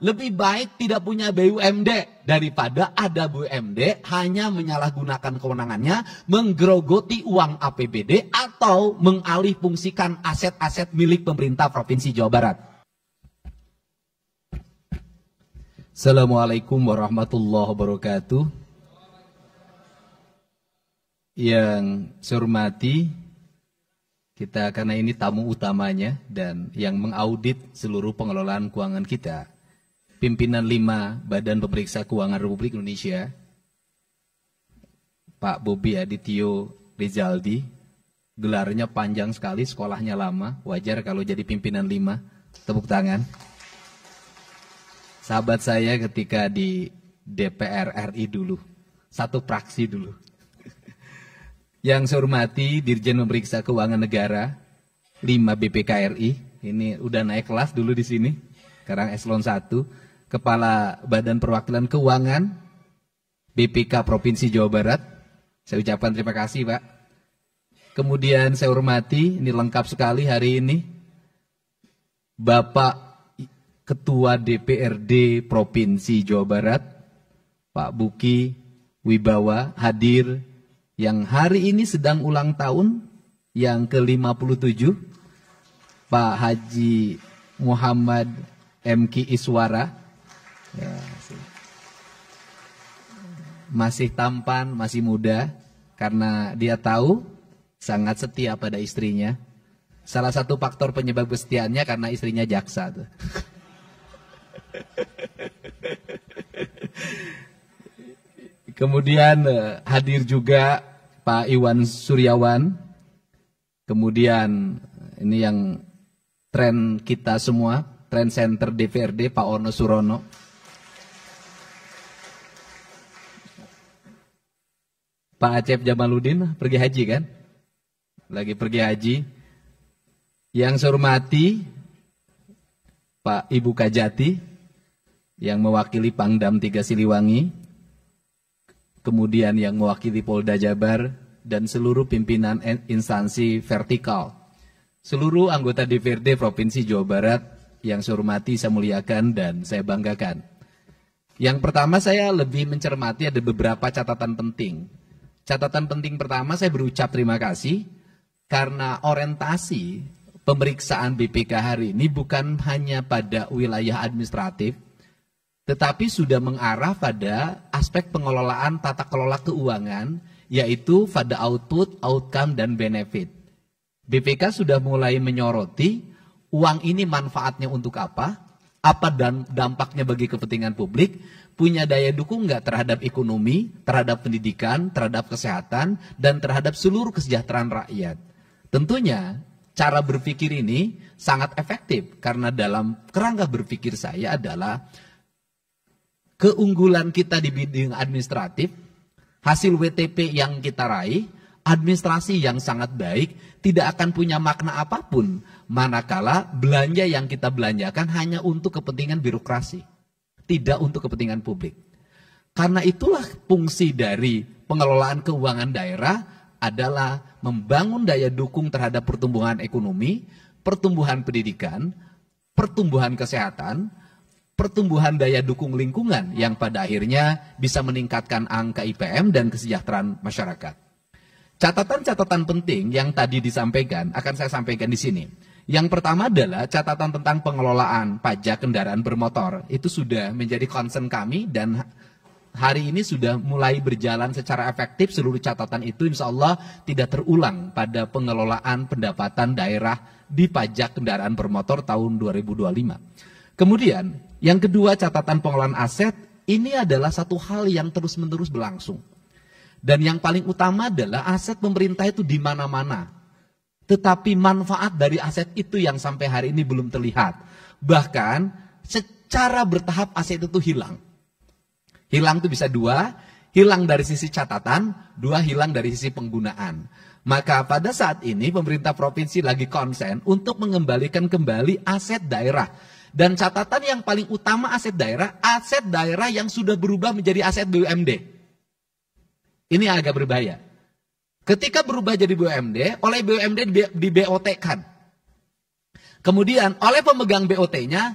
lebih baik tidak punya BUMD daripada ada BUMD hanya menyalahgunakan kewenangannya, menggerogoti uang APBD atau mengalihfungsikan aset-aset milik pemerintah Provinsi Jawa Barat. Assalamualaikum warahmatullahi wabarakatuh. Yang saya hormati, kita karena ini tamu utamanya dan yang mengaudit seluruh pengelolaan keuangan kita, pimpinan 5 Badan Pemeriksa Keuangan Republik Indonesia, Pak Bobi Adityo Rizaldi, gelarnya panjang sekali, sekolahnya lama, wajar kalau jadi pimpinan 5, tepuk tangan. Sahabat saya ketika di DPR RI dulu, satu fraksi dulu. Yang saya hormati Dirjen Pemeriksa Keuangan Negara 5 BPKRI, ini udah naik kelas dulu di sini, sekarang eselon 1, Kepala Badan Perwakilan Keuangan BPK Provinsi Jawa Barat, saya ucapkan terima kasih Pak. Kemudian saya hormati, ini lengkap sekali hari ini, Bapak Ketua DPRD Provinsi Jawa Barat, Pak Buki Wibawa hadir, yang hari ini sedang ulang tahun yang ke-57, Pak Haji Muhammad MK Iswara, ya, masih tampan, masih muda, karena dia tahu sangat setia pada istrinya. Salah satu faktor penyebab kesetiaannya karena istrinya jaksa tuh. Kemudian hadir juga Pak Iwan Suryawan. Kemudian ini yang tren kita semua, tren center DPRD Pak Ono Surono. Pak Acep Jamaludin pergi haji kan? Lagi pergi haji. Yang saya hormati Pak Ibu Kajati yang mewakili Pangdam 3 Siliwangi. Kemudian yang mewakili Polda Jabar dan seluruh pimpinan instansi vertikal. Seluruh anggota DPRD Provinsi Jawa Barat yang saya hormati, saya muliakan dan saya banggakan. Yang pertama saya lebih mencermati ada beberapa catatan penting. Catatan penting pertama saya berucap terima kasih karena orientasi pemeriksaan BPK hari ini bukan hanya pada wilayah administratif, tetapi sudah mengarah pada aspek pengelolaan tata kelola keuangan, yaitu pada output, outcome, dan benefit. BPK sudah mulai menyoroti uang ini manfaatnya untuk apa dan dampaknya bagi kepentingan publik, punya daya dukung nggak terhadap ekonomi, terhadap pendidikan, terhadap kesehatan, dan terhadap seluruh kesejahteraan rakyat. Tentunya cara berpikir ini sangat efektif, karena dalam kerangka berpikir saya adalah keunggulan kita di bidang administratif, hasil WTP yang kita raih, administrasi yang sangat baik, tidak akan punya makna apapun manakala belanja yang kita belanjakan hanya untuk kepentingan birokrasi, tidak untuk kepentingan publik. Karena itulah fungsi dari pengelolaan keuangan daerah adalah membangun daya dukung terhadap pertumbuhan ekonomi, pertumbuhan pendidikan, pertumbuhan kesehatan, pertumbuhan daya dukung lingkungan yang pada akhirnya bisa meningkatkan angka IPM dan kesejahteraan masyarakat. Catatan-catatan penting yang tadi disampaikan akan saya sampaikan di sini. Yang pertama adalah catatan tentang pengelolaan pajak kendaraan bermotor. Itu sudah menjadi concern kami dan hari ini sudah mulai berjalan secara efektif. Seluruh catatan itu insya Allah tidak terulang pada pengelolaan pendapatan daerah di pajak kendaraan bermotor tahun 2025. Kemudian, yang kedua catatan pengelolaan aset, ini adalah satu hal yang terus-menerus berlangsung. Dan yang paling utama adalah aset pemerintah itu di mana-mana. Tetapi manfaat dari aset itu yang sampai hari ini belum terlihat. Bahkan secara bertahap aset itu hilang. Hilang itu bisa dua, hilang dari sisi catatan, dua hilang dari sisi penggunaan. Maka pada saat ini pemerintah provinsi lagi konsen untuk mengembalikan kembali aset daerah. Dan catatan yang paling utama aset daerah yang sudah berubah menjadi aset BUMD. Ini agak berbahaya. Ketika berubah jadi BUMD, oleh BUMD di BOT kan. Kemudian oleh pemegang BOT-nya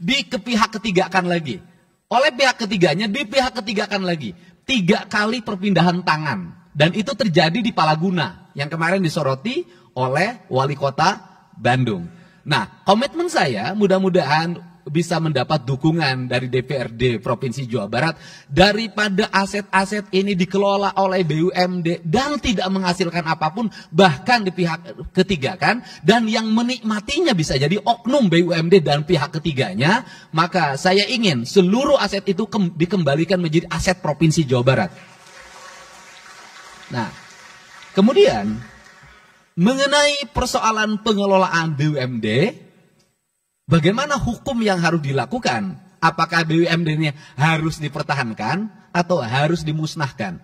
pihak ketigakan lagi. Oleh pihak ketiganya, di pihak ketigakan lagi. 3 kali perpindahan tangan. Dan itu terjadi di Palaguna, yang kemarin disoroti oleh Wali Kota Bandung. Nah, komitmen saya mudah-mudahan bisa mendapat dukungan dari DPRD Provinsi Jawa Barat, daripada aset-aset ini dikelola oleh BUMD dan tidak menghasilkan apapun, bahkan di pihak ketiga kan, dan yang menikmatinya bisa jadi oknum BUMD dan pihak ketiganya, maka saya ingin seluruh aset itu dikembalikan menjadi aset Provinsi Jawa Barat. Nah, kemudian mengenai persoalan pengelolaan BUMD, bagaimana hukum yang harus dilakukan? Apakah BUMD ini harus dipertahankan atau harus dimusnahkan?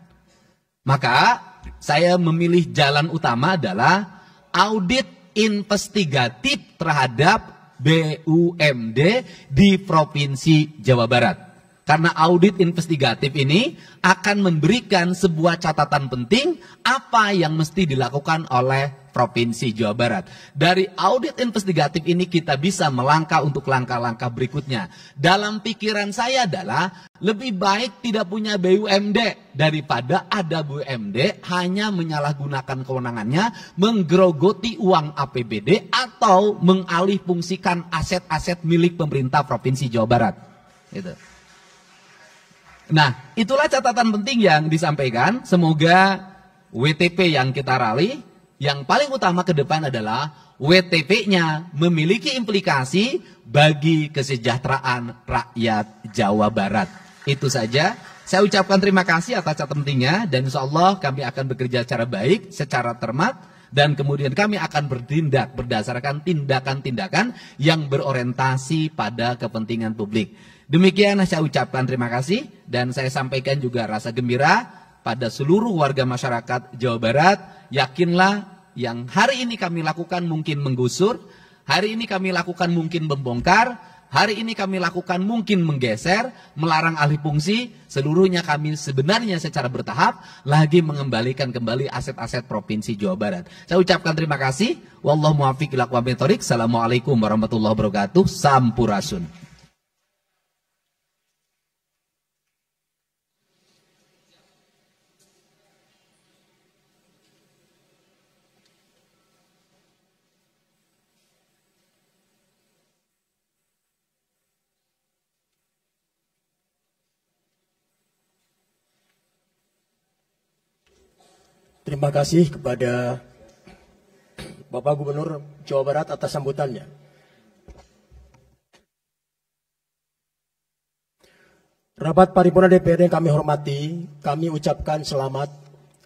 Maka saya memilih jalan utama adalah audit investigatif terhadap BUMD di Provinsi Jawa Barat. Karena audit investigatif ini akan memberikan sebuah catatan penting apa yang mesti dilakukan oleh Provinsi Jawa Barat. Dari audit investigatif ini kita bisa melangkah untuk langkah-langkah berikutnya. Dalam pikiran saya adalah lebih baik tidak punya BUMD daripada ada BUMD hanya menyalahgunakan kewenangannya, menggerogoti uang APBD atau mengalihfungsikan aset-aset milik pemerintah Provinsi Jawa Barat. Gitu. Nah, itulah catatan penting yang disampaikan. Semoga WTP yang kita raih, yang paling utama ke depan adalah WTP-nya memiliki implikasi bagi kesejahteraan rakyat Jawa Barat. Itu saja. Saya ucapkan terima kasih atas catatan pentingnya, dan insya Allah kami akan bekerja secara baik, secara cermat, dan kemudian kami akan bertindak berdasarkan tindakan-tindakan yang berorientasi pada kepentingan publik. Demikian saya ucapkan terima kasih, dan saya sampaikan juga rasa gembira pada seluruh warga masyarakat Jawa Barat. Yakinlah yang hari ini kami lakukan mungkin menggusur, hari ini kami lakukan mungkin membongkar, hari ini kami lakukan mungkin menggeser, melarang alih fungsi, seluruhnya kami sebenarnya secara bertahap lagi mengembalikan kembali aset-aset Provinsi Jawa Barat. Saya ucapkan terima kasih. Wallahu muwaffiq ila aqwamit thoriq. Assalamualaikum warahmatullahi wabarakatuh. Sampurasun. Terima kasih kepada Bapak Gubernur Jawa Barat atas sambutannya. Rapat paripurna DPRD yang kami hormati, kami ucapkan selamat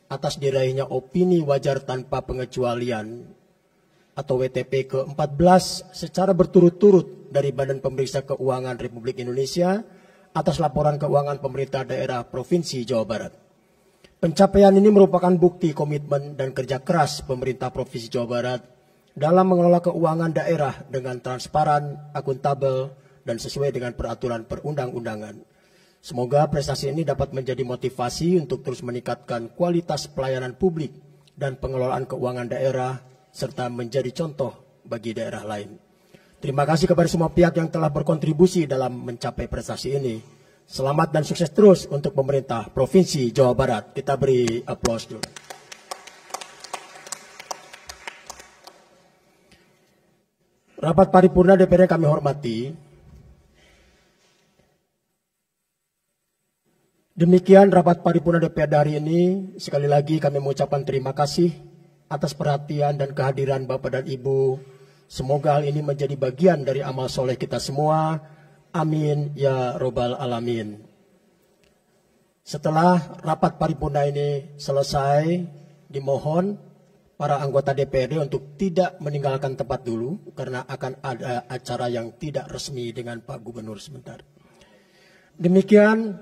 atas diraihnya opini wajar tanpa pengecualian atau WTP ke-14 secara berturut-turut dari Badan Pemeriksa Keuangan Republik Indonesia atas laporan keuangan pemerintah daerah Provinsi Jawa Barat. Pencapaian ini merupakan bukti komitmen dan kerja keras pemerintah Provinsi Jawa Barat dalam mengelola keuangan daerah dengan transparan, akuntabel, dan sesuai dengan peraturan perundang-undangan. Semoga prestasi ini dapat menjadi motivasi untuk terus meningkatkan kualitas pelayanan publik dan pengelolaan keuangan daerah, serta menjadi contoh bagi daerah lain. Terima kasih kepada semua pihak yang telah berkontribusi dalam mencapai prestasi ini. Selamat dan sukses terus untuk pemerintah Provinsi Jawa Barat. Kita beri aplaus dulu. Rapat paripurna DPR yang kami hormati. Demikian rapat paripurna DPR hari ini. Sekali lagi kami mengucapkan terima kasih atas perhatian dan kehadiran Bapak dan Ibu. Semoga hal ini menjadi bagian dari amal soleh kita semua. Amin ya robbal alamin. Setelah rapat paripurna ini selesai, dimohon para anggota DPRD untuk tidak meninggalkan tempat dulu karena akan ada acara yang tidak resmi dengan Pak Gubernur sebentar. Demikian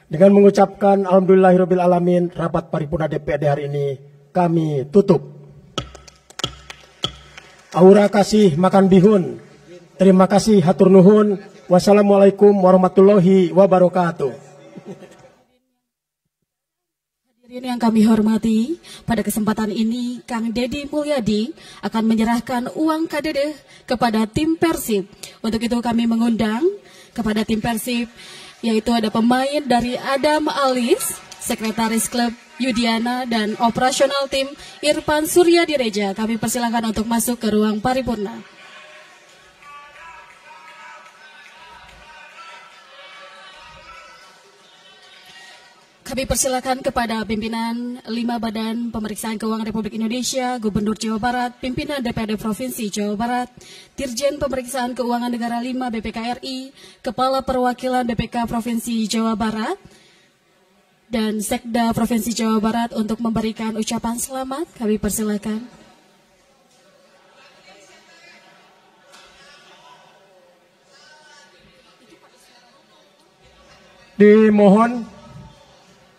dengan mengucapkan alhamdulillahirabbil alamin, rapat paripurna DPRD hari ini kami tutup. Aura kasih makan bihun. Terima kasih, hatur nuhun. Wassalamualaikum warahmatullahi wabarakatuh. Yang kami hormati, pada kesempatan ini Kang Dedi Mulyadi akan menyerahkan uang KDD kepada tim Persib. Untuk itu kami mengundang kepada tim Persib, yaitu ada pemain dari Adam Alis, Sekretaris Klub Yudiana, dan operasional tim Irfan Surya Direja. Kami persilakan untuk masuk ke ruang paripurna. Kami persilakan kepada pimpinan 5 Badan Pemeriksaan Keuangan Republik Indonesia, Gubernur Jawa Barat, pimpinan DPRD Provinsi Jawa Barat, Dirjen Pemeriksaan Keuangan Negara 5 BPKRI, Kepala Perwakilan BPK Provinsi Jawa Barat, dan Sekda Provinsi Jawa Barat untuk memberikan ucapan selamat. Kami persilakan. Dimohon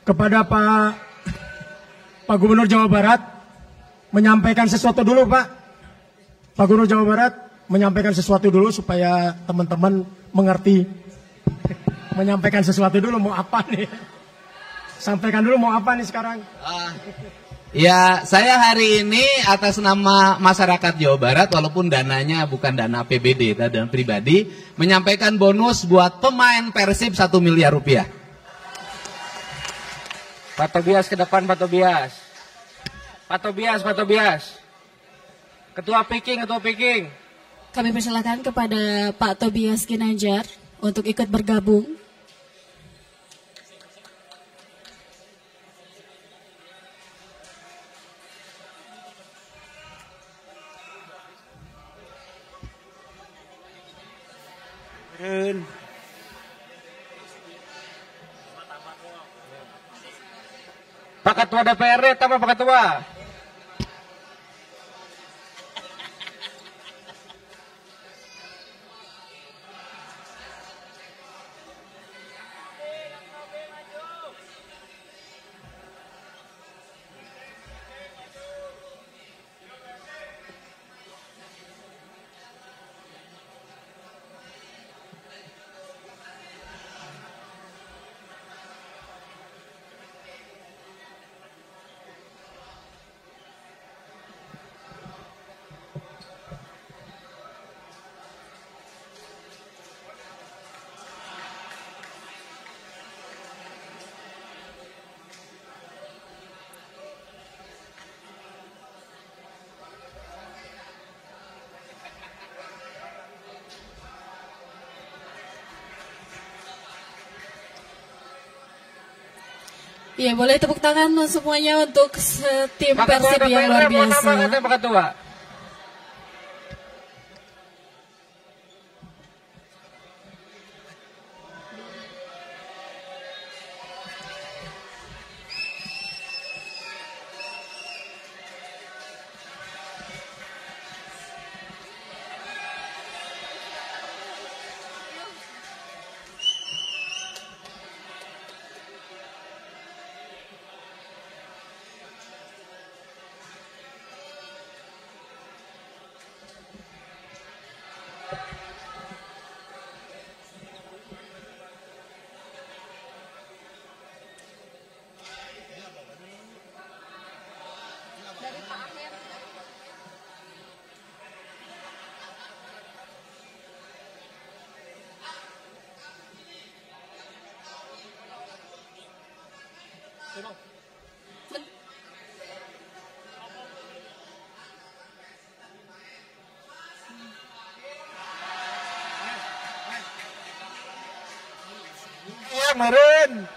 kepada Pak Gubernur Jawa Barat menyampaikan sesuatu dulu, Pak. Pak Gubernur Jawa Barat menyampaikan sesuatu dulu supaya teman-teman mengerti. Menyampaikan sesuatu dulu, mau apa nih? Sampaikan dulu mau apa nih sekarang? Ya, saya hari ini atas nama masyarakat Jawa Barat, walaupun dananya bukan dana APBD, dana pribadi, menyampaikan bonus buat pemain Persib 1 miliar rupiah. Pak Tobias ke depan, Pak Tobias. Pak Tobias, Pak Tobias. Ketua Piking, Ketua Piking. Kami persilakan kepada Pak Tobias Ginanjar untuk ikut bergabung. Pak Ketua DPRD, tambah Pak Ketua. Ya, boleh tepuk tangan semuanya untuk tim Persib yang luar biasa. Pak Ketua. Ya, meren.